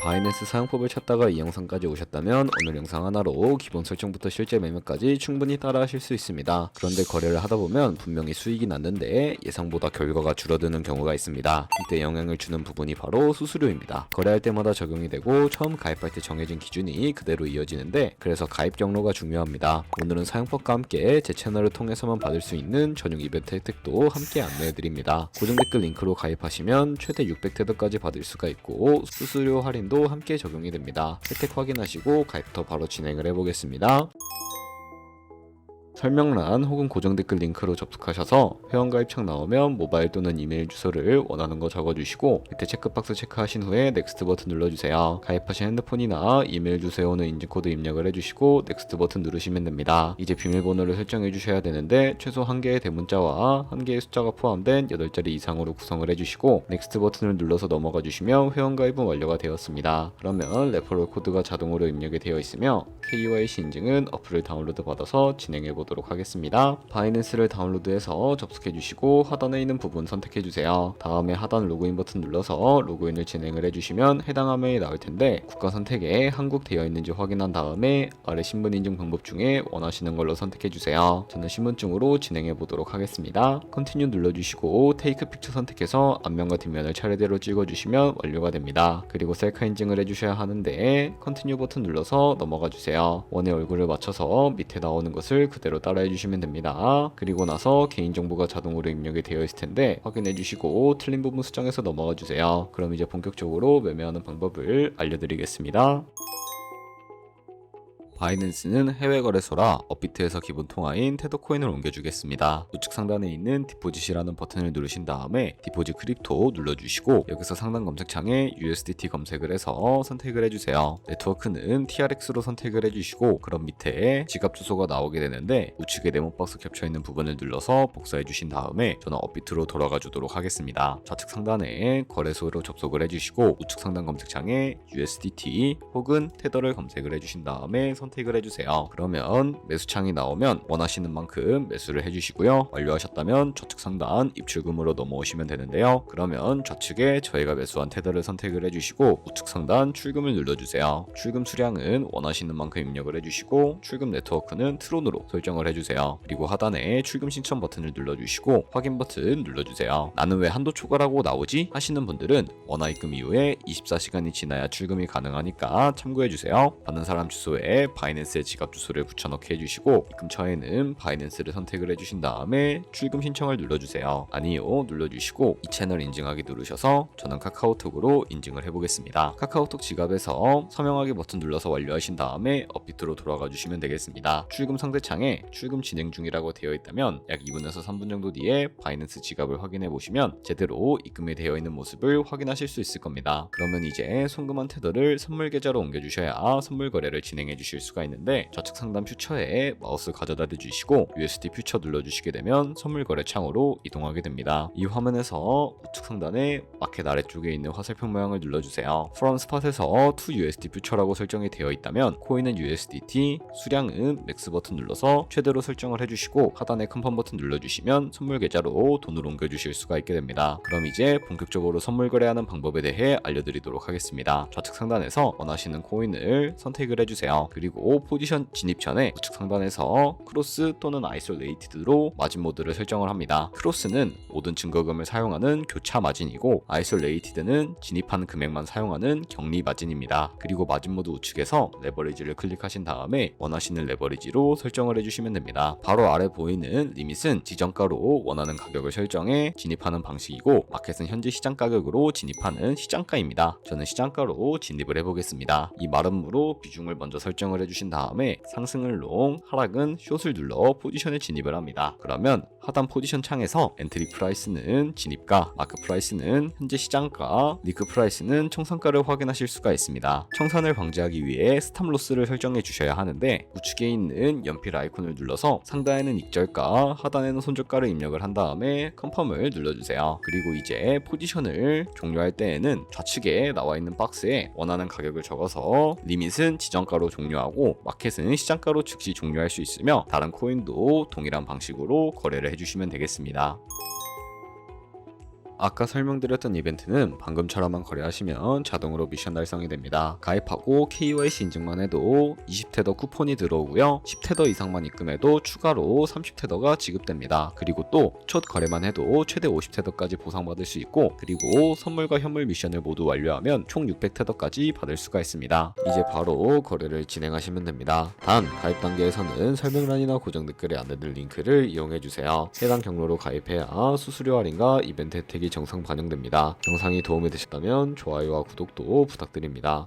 바이낸스 사용법을 찾다가 이 영상까지 오셨다면 오늘 영상 하나로 기본 설정부터 실제 매매까지 충분히 따라하실 수 있습니다. 그런데 거래를 하다 보면 분명히 수익이 났는데 예상보다 결과가 줄어드는 경우가 있습니다. 이때 영향을 주는 부분이 바로 수수료입니다. 거래할 때마다 적용이 되고 처음 가입할 때 정해진 기준이 그대로 이어지는데, 그래서 가입 경로가 중요합니다. 오늘은 사용법과 함께 제 채널을 통해서만 받을 수 있는 전용 이벤트 혜택도 함께 안내해드립니다. 고정 댓글 링크로 가입하시면 최대 600테더까지 받을 수가 있고 수수료 할인도 함께 적용이 됩니다. 혜택 확인하시고 가입부터 바로 진행을 해보겠습니다. 설명란 혹은 고정 댓글 링크로 접속하셔서 회원가입 창 나오면 모바일 또는 이메일 주소를 원하는 거 적어주시고 밑에 체크박스 체크하신 후에 넥스트 버튼 눌러주세요. 가입하신 핸드폰이나 이메일 주소에 오는 인증코드 입력을 해주시고 넥스트 버튼 누르시면 됩니다. 이제 비밀번호를 설정해 주셔야 되는데 최소 1개의 대문자와 1개의 숫자가 포함된 8자리 이상으로 구성을 해주시고 넥스트 버튼을 눌러서 넘어가 주시면 회원가입은 완료가 되었습니다. 그러면 레퍼럴 코드가 자동으로 입력이 되어 있으며 KYC 인증은 어플을 다운로드 받아서 진행해 보도록 하겠습니다. 바이낸스를 다운로드해서 접속해 주시고 하단에 있는 부분 선택해 주세요. 다음에 하단 로그인 버튼 눌러서 로그인을 진행을 해주시면 해당 화면이 나올 텐데 국가 선택에 한국 되어 있는지 확인한 다음에 아래 신분 인증 방법 중에 원하시는 걸로 선택해 주세요. 저는 신분증으로 진행해 보도록 하겠습니다. 컨티뉴 눌러주시고 테이크 픽처 선택해서 앞면과 뒷면을 차례대로 찍어주시면 완료가 됩니다. 그리고 셀카 인증을 해주셔야 하는데 컨티뉴 버튼 눌러서 넘어가 주세요. 원의 얼굴을 맞춰서 밑에 나오는 것을 그대로 따라해 주시면 됩니다. 그리고 나서 개인정보가 자동으로 입력이 되어 있을 텐데 확인해 주시고 틀린 부분 수정해서 넘어가 주세요. 그럼 이제 본격적으로 매매하는 방법을 알려드리겠습니다. 바이낸스는 해외 거래소라 업비트에서 기본 통화인 테더코인을 옮겨주겠습니다. 우측 상단에 있는 디포짓이라는 버튼을 누르신 다음에 디포짓 크립토 눌러주시고 여기서 상단 검색창에 USDT 검색을 해서 선택을 해주세요. 네트워크는 TRX로 선택을 해주시고 그럼 밑에 지갑 주소가 나오게 되는데 우측에 네모박스 겹쳐있는 부분을 눌러서 복사해 주신 다음에 저는 업비트로 돌아가 주도록 하겠습니다. 좌측 상단에 거래소로 접속을 해주시고 우측 상단 검색창에 USDT 혹은 테더를 검색을 해주신 다음에 선택을 해주세요. 그러면 매수창이 나오면 원하시는 만큼 매수를 해주시고요. 완료하셨다면 좌측 상단 입출금으로 넘어오시면 되는데요. 그러면 좌측에 저희가 매수한 테더를 선택을 해주시고 우측 상단 출금을 눌러주세요. 출금 수량은 원하시는 만큼 입력을 해주시고 출금 네트워크는 트론으로 설정을 해주세요. 그리고 하단에 출금 신청 버튼을 눌러주시고 확인 버튼 눌러주세요. 나는 왜 한도 초과라고 나오지? 하시는 분들은 원화 입금 이후에 24시간이 지나야 출금이 가능하니까 참고해주세요. 받는 사람 주소에 바이낸스의 지갑 주소를 붙여넣기 해주시고 입금처에는 바이낸스를 선택을 해주신 다음에 출금 신청을 눌러주세요. 아니요 눌러주시고 이 채널 인증하기 누르셔서 저는 카카오톡으로 인증을 해보겠습니다. 카카오톡 지갑에서 서명하기 버튼 눌러서 완료하신 다음에 업비트로 돌아가 주시면 되겠습니다. 출금 상대창에 출금 진행 중이라고 되어 있다면 약 2분에서 3분 정도 뒤에 바이낸스 지갑을 확인해 보시면 제대로 입금이 되어 있는 모습을 확인하실 수 있을 겁니다. 그러면 이제 송금한 테더를 선물 계좌로 옮겨주셔야 선물 거래를 진행해 주실 수가 있는데 좌측 상단 퓨처에 마우스 가져다 대주시고 USD 퓨처 눌러주시게 되면 선물 거래 창으로 이동하게 됩니다. 이 화면에서 우측 상단에 마켓 아래쪽에 있는 화살표 모양을 눌러주세요. From Spot에서 to USD 퓨처라고 설정이 되어 있다면 코인은 USDT, 수량은 맥스 버튼 눌러서 최대로 설정을 해주시고 하단에 컨펌 버튼 눌러주시면 선물 계좌로 돈을 옮겨주실 수가 있게 됩니다. 그럼 이제 본격적으로 선물 거래하는 방법에 대해 알려드리도록 하겠습니다. 좌측 상단에서 원하시는 코인을 선택을 해주세요. 그리고 포지션 진입 전에 우측 상단에서 크로스 또는 아이솔레이티드로 마진 모드를 설정을 합니다. 크로스는 모든 증거금을 사용하는 교차 마진이고 아이솔레이티드는 진입한 금액만 사용하는 격리 마진입니다. 그리고 마진 모드 우측에서 레버리지를 클릭하신 다음에 원하시는 레버리지로 설정을 해주시면 됩니다. 바로 아래 보이는 리밋은 지정가로 원하는 가격을 설정해 진입하는 방식이고 마켓은 현재 시장 가격으로 진입하는 시장가입니다. 저는 시장가로 진입을 해보겠습니다. 이 마름모로 비중을 먼저 설정을 해주신 다음에 상승은 롱, 하락은 숏을 눌러 포지션에 진입을 합니다. 그러면 하단 포지션 창에서 엔트리 프라이스는 진입가, 마크 프라이스는 현재 시장가, 리크 프라이스는 청산가를 확인하실 수가 있습니다. 청산을 방지하기 위해 스탑 로스를 설정해 주셔야 하는데 우측에 있는 연필 아이콘을 눌러서 상단에는 익절가, 하단에는 손절가를 입력을 한 다음에 컨펌을 눌러주세요. 그리고 이제 포지션을 종료할 때에는 좌측에 나와 있는 박스에 원하는 가격을 적어서 리밋은 지정가로 종료하고 마켓은 시장가로 즉시 종료할 수 있으며 다른 코인도 동일한 방식으로 거래를 해주시면 되겠습니다. 아까 설명드렸던 이벤트는 방금처럼만 거래하시면 자동으로 미션 달성이 됩니다. 가입하고 KYC 인증만 해도 20테더 쿠폰이 들어오고요. 10테더 이상만 입금해도 추가로 30테더가 지급됩니다. 그리고 또 첫 거래만 해도 최대 50테더까지 보상받을 수 있고, 그리고 선물과 현물 미션을 모두 완료하면 총 600테더까지 받을 수가 있습니다. 이제 바로 거래를 진행하시면 됩니다. 단 가입 단계에서는 설명란이나 고정 댓글에 안내될 링크를 이용해주세요. 해당 경로로 가입해야 수수료 할인과 이벤트 혜택이 정상 반영됩니다. 영상이 도움이 되셨다면 좋아요와 구독도 부탁드립니다.